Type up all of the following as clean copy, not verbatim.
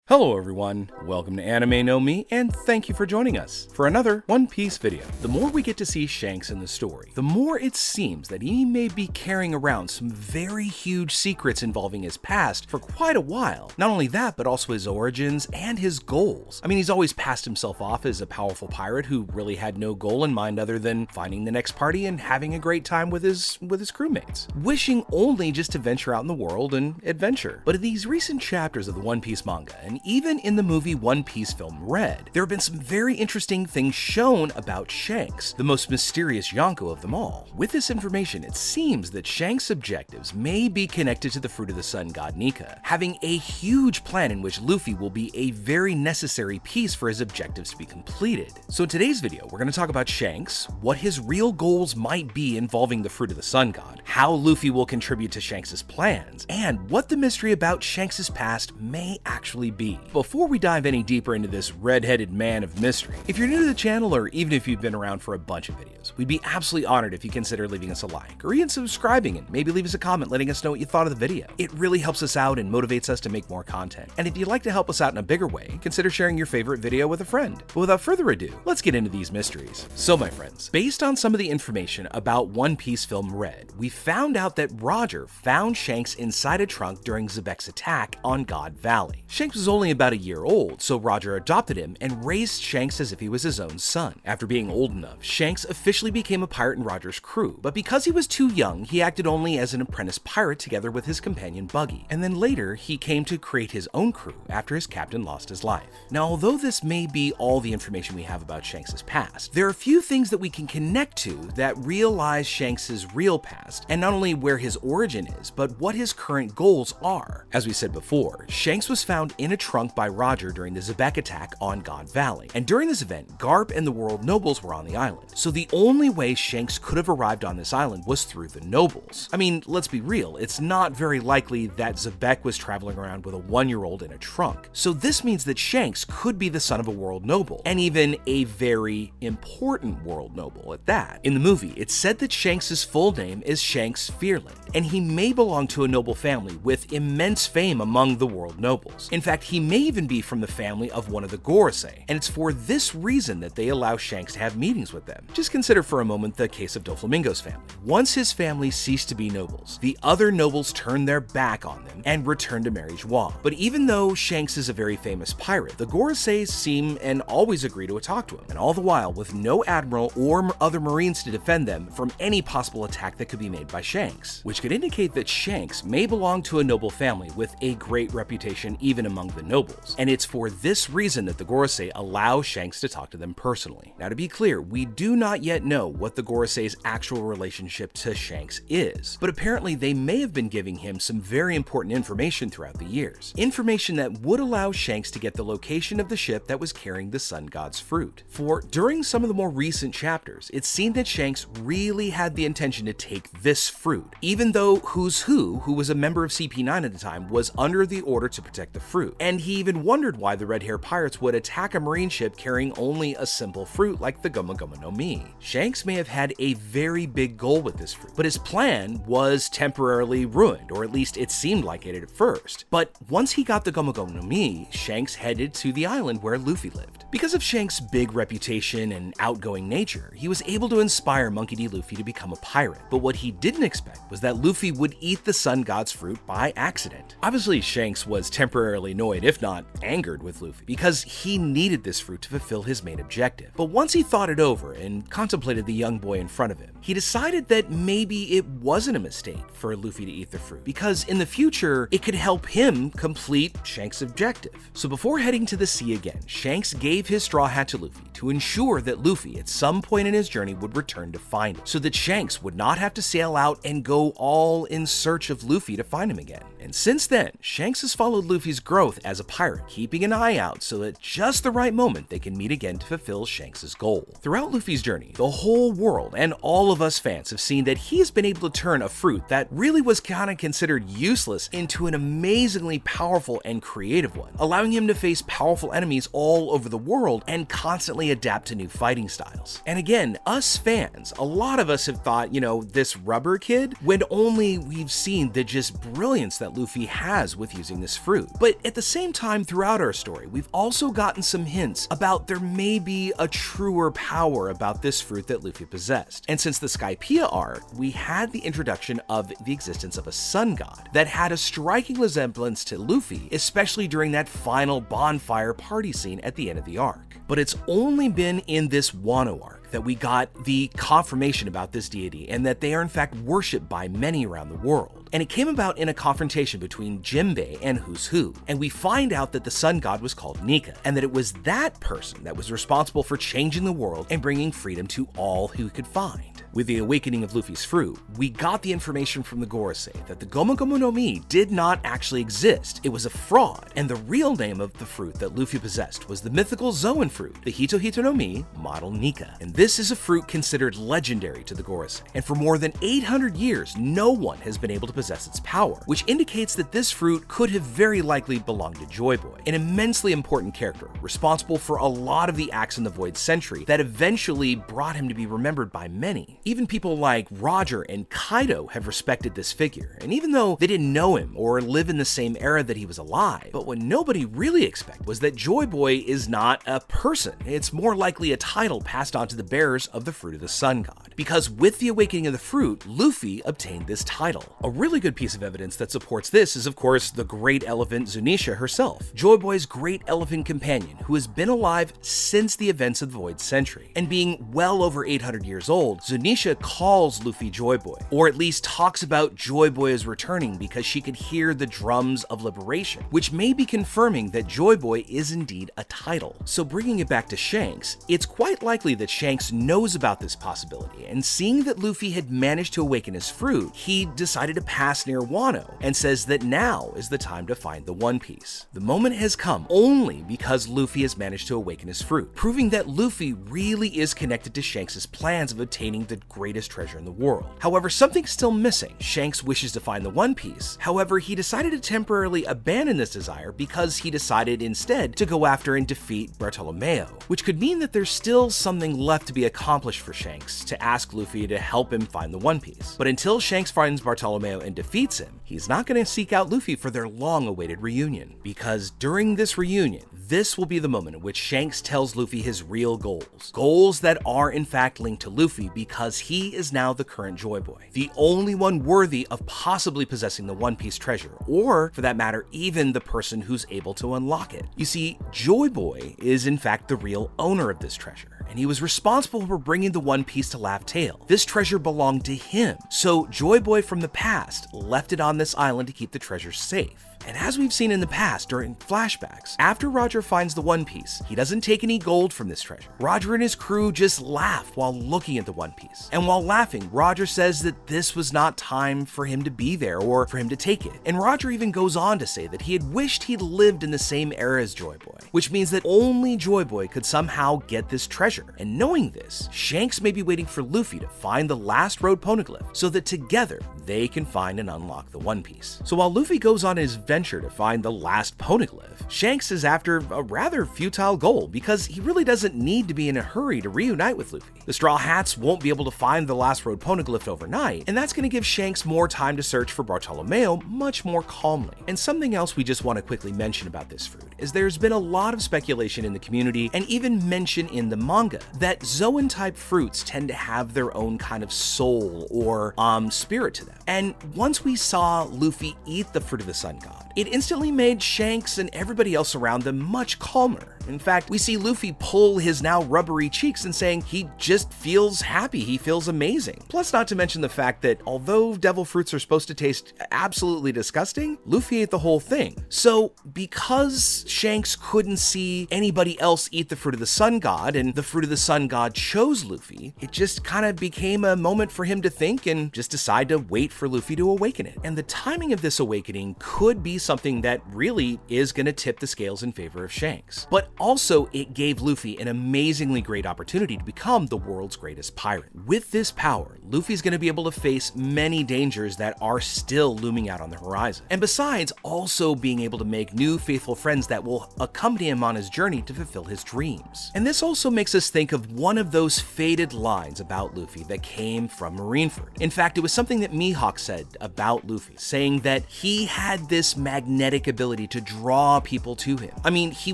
Hello everyone, welcome to Anime No Me, and thank you for joining us for another One Piece video. The more we get to see Shanks in the story, the more it seems that he may be carrying around some very huge secrets involving his past for quite a while. Not only that, but also his origins and his goals. I mean, he's always passed himself off as a powerful pirate who really had no goal in mind other than finding the next party and having a great time with his crewmates, wishing only just to venture out in the world and adventure. But in these recent chapters of the One Piece manga, and even in the movie One Piece film Red, there have been some very interesting things shown about Shanks, the most mysterious Yonko of them all. With this information, it seems that Shanks' objectives may be connected to the Fruit of the Sun god Nika, having a huge plan in which Luffy will be a very necessary piece for his objectives to be completed. So in today's video, we're going to talk about Shanks, what his real goals might be involving the Fruit of the Sun god, how Luffy will contribute to Shanks' plans, and what the mystery about Shanks' past may actually be. Before we dive any deeper into this red-headed man of mystery, if you're new to the channel or even if you've been around for a bunch of videos, we'd be absolutely honored if you consider leaving us a like or even subscribing and maybe leave us a comment letting us know what you thought of the video. It really helps us out and motivates us to make more content. And if you'd like to help us out in a bigger way, consider sharing your favorite video with a friend. But without further ado, let's get into these mysteries. So my friends, based on some of the information about One Piece film Red, we found out that Roger found Shanks inside a trunk during Zebek's attack on God Valley. Shanks was only about a year old, so Roger adopted him and raised Shanks as if he was his own son. After being old enough, Shanks officially became a pirate in Roger's crew, but because he was too young, he acted only as an apprentice pirate together with his companion Buggy, and then later he came to create his own crew after his captain lost his life. Now, although this may be all the information we have about Shanks' past, there are a few things that we can connect to that realize Shanks' real past, and not only where his origin is, but what his current goals are. As we said before, Shanks was found in a trunk by Roger during the Zebek attack on God Valley, and during this event, Garp and the world nobles were on the island, so the only way Shanks could have arrived on this island was through the nobles. I mean, let's be real, it's not very likely that Zebek was traveling around with a 1-year-old in a trunk, so this means that Shanks could be the son of a world noble, and even a very important world noble at that. In the movie, it's said that Shanks' full name is Shanks Fearland, and he may belong to a noble family with immense fame among the world nobles. In fact, he may even be from the family of one of the Gorosei, and it's for this reason that they allow Shanks to have meetings with them. Just consider for a moment the case of Doflamingo's family. Once his family ceased to be nobles, the other nobles turned their back on them and returned to marry Joie. But even though Shanks is a very famous pirate, the Gorosei seem and always agree to talk to him, and all the while with no admiral or other marines to defend them from any possible attack that could be made by Shanks, which could indicate that Shanks may belong to a noble family with a great reputation even among the nobles, and it's for this reason that the Gorosei allow Shanks to talk to them personally. Now, to be clear, we do not yet know what the Gorosei's actual relationship to Shanks is, but apparently they may have been giving him some very important information throughout the years. Information that would allow Shanks to get the location of the ship that was carrying the Sun God's fruit. For during some of the more recent chapters, it seemed that Shanks really had the intention to take this fruit, even though Who's Who was a member of CP9 at the time, was under the order to protect the fruit, and he even wondered why the red hair pirates would attack a marine ship carrying only a simple fruit like the Gomu Gomu no Mi. Shanks may have had a very big goal with this fruit, but his plan was temporarily ruined, or at least it seemed like it at first. But once he got the Gomu Gomu no Mi, Shanks headed to the island where Luffy lived. Because of Shanks' big reputation and outgoing nature, he was able to inspire Monkey D. Luffy to become a pirate, but what he didn't expect was that Luffy would eat the Sun God's fruit by accident. Obviously, Shanks was temporarily annoyed, if not angered with Luffy, because he needed this fruit to fulfill his main objective. But once he thought it over and contemplated the young boy in front of him, he decided that maybe it wasn't a mistake for Luffy to eat the fruit, because in the future, it could help him complete Shanks' objective. So before heading to the sea again, Shanks gave his straw hat to Luffy to ensure that Luffy at some point in his journey would return to find it, so that Shanks would not have to sail out and go all in search of Luffy to find him again. And since then, Shanks has followed Luffy's growth as a pirate, keeping an eye out so that just the right moment they can meet again to fulfill Shanks' goal. Throughout Luffy's journey, the whole world and all of us fans have seen that he has been able to turn a fruit that really was kind of considered useless into an amazingly powerful and creative one, allowing him to face powerful enemies all over the world and constantly adapt to new fighting styles. And again, us fans, a lot of us have thought, this rubber kid, when only we've seen the just brilliance that Luffy has with using this fruit. But at the same same time, throughout our story, we've also gotten some hints about there may be a truer power about this fruit that Luffy possessed. And since the Skypiea arc, we had the introduction of the existence of a sun god that had a striking resemblance to Luffy, especially during that final bonfire party scene at the end of the arc. But it's only been in this Wano arc that we got the confirmation about this deity and that they are in fact worshipped by many around the world. And it came about in a confrontation between Jinbei and Who's Who, and we find out that the sun god was called Nika, and that it was that person that was responsible for changing the world and bringing freedom to all who could find. With the awakening of Luffy's fruit, we got the information from the Gorosei that the Gomu Gomu no Mi did not actually exist. It was a fraud, and the real name of the fruit that Luffy possessed was the mythical Zoan fruit, the Hito Hito no Mi model Nika. And this is a fruit considered legendary to the Gorosei, and for more than 800 years, no one has been able to possess its power, which indicates that this fruit could have very likely belonged to Joy Boy, an immensely important character, responsible for a lot of the acts in the Void Century that eventually brought him to be remembered by many. Even people like Roger and Kaido have respected this figure, and even though they didn't know him or live in the same era that he was alive, but what nobody really expected was that Joy Boy is not a person. It's more likely a title passed on to the bearers of the Fruit of the Sun God, because with the awakening of the fruit, Luffy obtained this title. A really good piece of evidence that supports this is, of course, the great elephant Zunisha herself, Joy Boy's great elephant companion, who has been alive since the events of the Void Century. And being well over 800 years old, Zunisha calls Luffy Joy Boy, or at least talks about Joy Boy as returning because she could hear the drums of liberation, which may be confirming that Joy Boy is indeed a title. So bringing it back to Shanks, it's quite likely that Shanks knows about this possibility, and seeing that Luffy had managed to awaken his fruit, he decided to pass near Wano and says that now is the time to find the One Piece. The moment has come only because Luffy has managed to awaken his fruit, proving that Luffy really is connected to Shanks' plans of obtaining the greatest treasure in the world. However, something's still missing. Shanks wishes to find the One Piece. However, he decided to temporarily abandon this desire because he decided instead to go after and defeat Bartolomeo, which could mean that there's still something left to be accomplished for Shanks to ask Luffy to help him find the One Piece. But until Shanks finds Bartolomeo and defeats him, he's not going to seek out Luffy for their long-awaited reunion, because during this reunion, this will be the moment in which Shanks tells Luffy his real goals. Goals that are in fact linked to Luffy because he is now the current Joy Boy, the only one worthy of possibly possessing the One Piece treasure, or for that matter, even the person who's able to unlock it. You see, Joy Boy is in fact the real owner of this treasure, and he was responsible for bringing the One Piece to Laugh Tale. This treasure belonged to him, so Joy Boy from the past left it on this island to keep the treasure safe. And as we've seen in the past during flashbacks, after Roger finds the One Piece, he doesn't take any gold from this treasure. Roger and his crew just laugh while looking at the One Piece. And while laughing, Roger says that this was not time for him to be there or for him to take it. And Roger even goes on to say that he had wished he'd lived in the same era as Joy Boy, which means that only Joy Boy could somehow get this treasure. And knowing this, Shanks may be waiting for Luffy to find the last road poneglyph so that together they can find and unlock the One Piece. So while Luffy goes on his venture to find the last poneglyph, Shanks is after a rather futile goal because he really doesn't need to be in a hurry to reunite with Luffy. The Straw Hats won't be able to find the last road poneglyph overnight, and that's going to give Shanks more time to search for Bartolomeo much more calmly. And something else we just want to quickly mention about this fruit is there's been a lot of speculation in the community and even mention in the manga that Zoan-type fruits tend to have their own kind of soul or spirit to them. And once we saw Luffy eat the Fruit of the Sun God, it instantly made Shanks and everybody else around them much calmer. In fact, we see Luffy pull his now rubbery cheeks and saying he just feels happy, he feels amazing. Plus, not to mention the fact that although devil fruits are supposed to taste absolutely disgusting, Luffy ate the whole thing. So because Shanks couldn't see anybody else eat the Fruit of the Sun God and the Fruit of the Sun God chose Luffy, it just kind of became a moment for him to think and just decide to wait for Luffy to awaken it. And the timing of this awakening could be something that really is going to tip the scales in favor of Shanks. But also, it gave Luffy an amazingly great opportunity to become the world's greatest pirate. With this power, Luffy's going to be able to face many dangers that are still looming out on the horizon. And besides, also being able to make new faithful friends that will accompany him on his journey to fulfill his dreams. And this also makes us think of one of those faded lines about Luffy that came from Marineford. In fact, it was something that Mihawk said about Luffy, saying that he had this magnetic ability to draw people to him. I mean, he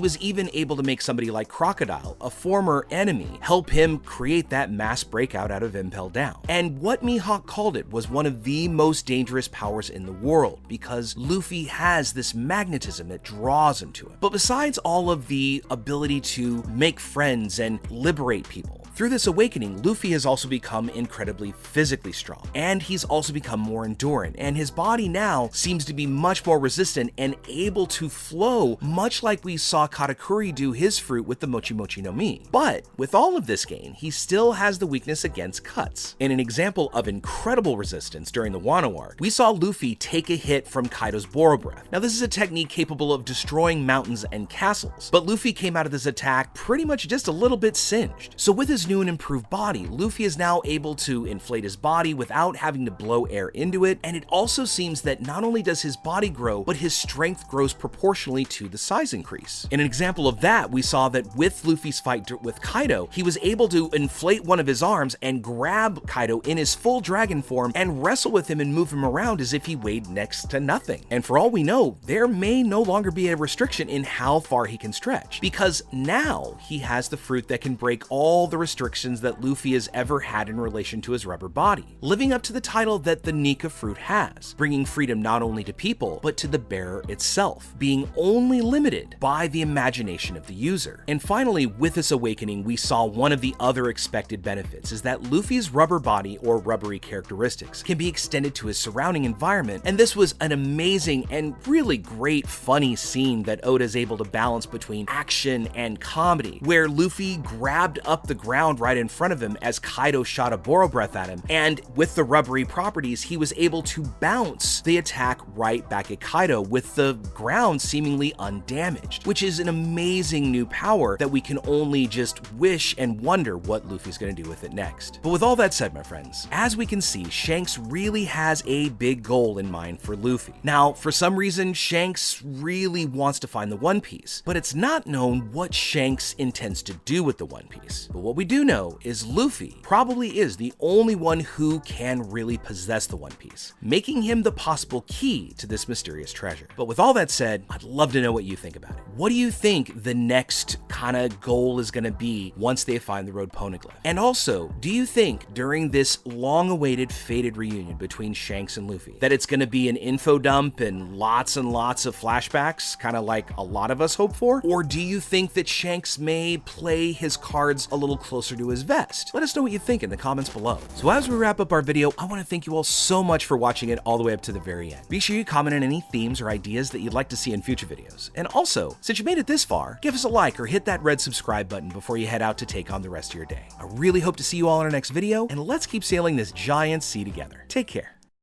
was even able to make somebody like Crocodile, a former enemy, help him create that mass breakout out of Impel Down. And what Mihawk called it was one of the most dangerous powers in the world, because Luffy has this magnetism that draws him to him. But besides all of the ability to make friends and liberate people, through this awakening, Luffy has also become incredibly physically strong, and he's also become more endurant, and his body now seems to be much more resistant and able to flow, much like we saw Katakuri do his fruit with the Mochi Mochi no Mi. But with all of this gain, he still has the weakness against cuts. In an example of incredible resistance during the Wano arc, we saw Luffy take a hit from Kaido's Boro Breath. Now, this is a technique capable of destroying mountains and castles, but Luffy came out of this attack pretty much just a little bit singed. So with his new and improved body, Luffy is now able to inflate his body without having to blow air into it, and it also seems that not only does his body grow, but his strength grows proportionally to the size increase. In an example of that, we saw that with Luffy's fight with Kaido, he was able to inflate one of his arms and grab Kaido in his full dragon form and wrestle with him and move him around as if he weighed next to nothing. And for all we know, there may no longer be a restriction in how far he can stretch, because now he has the fruit that can break all the restrictions that Luffy has ever had in relation to his rubber body, living up to the title that the Nika fruit has, bringing freedom not only to people, but to the bearer itself, being only limited by the imagination of the user. And finally, with this awakening, we saw one of the other expected benefits is that Luffy's rubber body, or rubbery characteristics, can be extended to his surrounding environment, and this was an amazing and really great funny scene that Oda is able to balance between action and comedy, where Luffy grabbed up the ground right in front of him as Kaido shot a Boro Breath at him, and with the rubbery properties, he was able to bounce the attack right back at Kaido with the ground seemingly undamaged, which is an amazing new power that we can only just wish and wonder what Luffy's going to do with it next. But with all that said, my friends, as we can see, Shanks really has a big goal in mind for Luffy. Now, for some reason, Shanks really wants to find the One Piece, but it's not known what Shanks intends to do with the One Piece. But what we do know is Luffy probably is the only one who can really possess the One Piece, making him the possible key to this mysterious treasure. But with all that said, I'd love to know what you think about it. What do you think the next kind of goal is going to be once they find the Road Poneglyph? And also, do you think during this long-awaited fated reunion between Shanks and Luffy that it's going to be an info dump and lots of flashbacks, kind of like a lot of us hope for? Or do you think that Shanks may play his cards a little closer to his vest? Let us know what you think in the comments below. So as we wrap up our video, I want to thank you all so much for watching it all the way up to the very end. Be sure you comment on any themes or ideas that you'd like to see in future videos. And also, since you made it this far, give us a like or hit that red subscribe button before you head out to take on the rest of your day. I really hope to see you all in our next video, and let's keep sailing this giant sea together. Take care.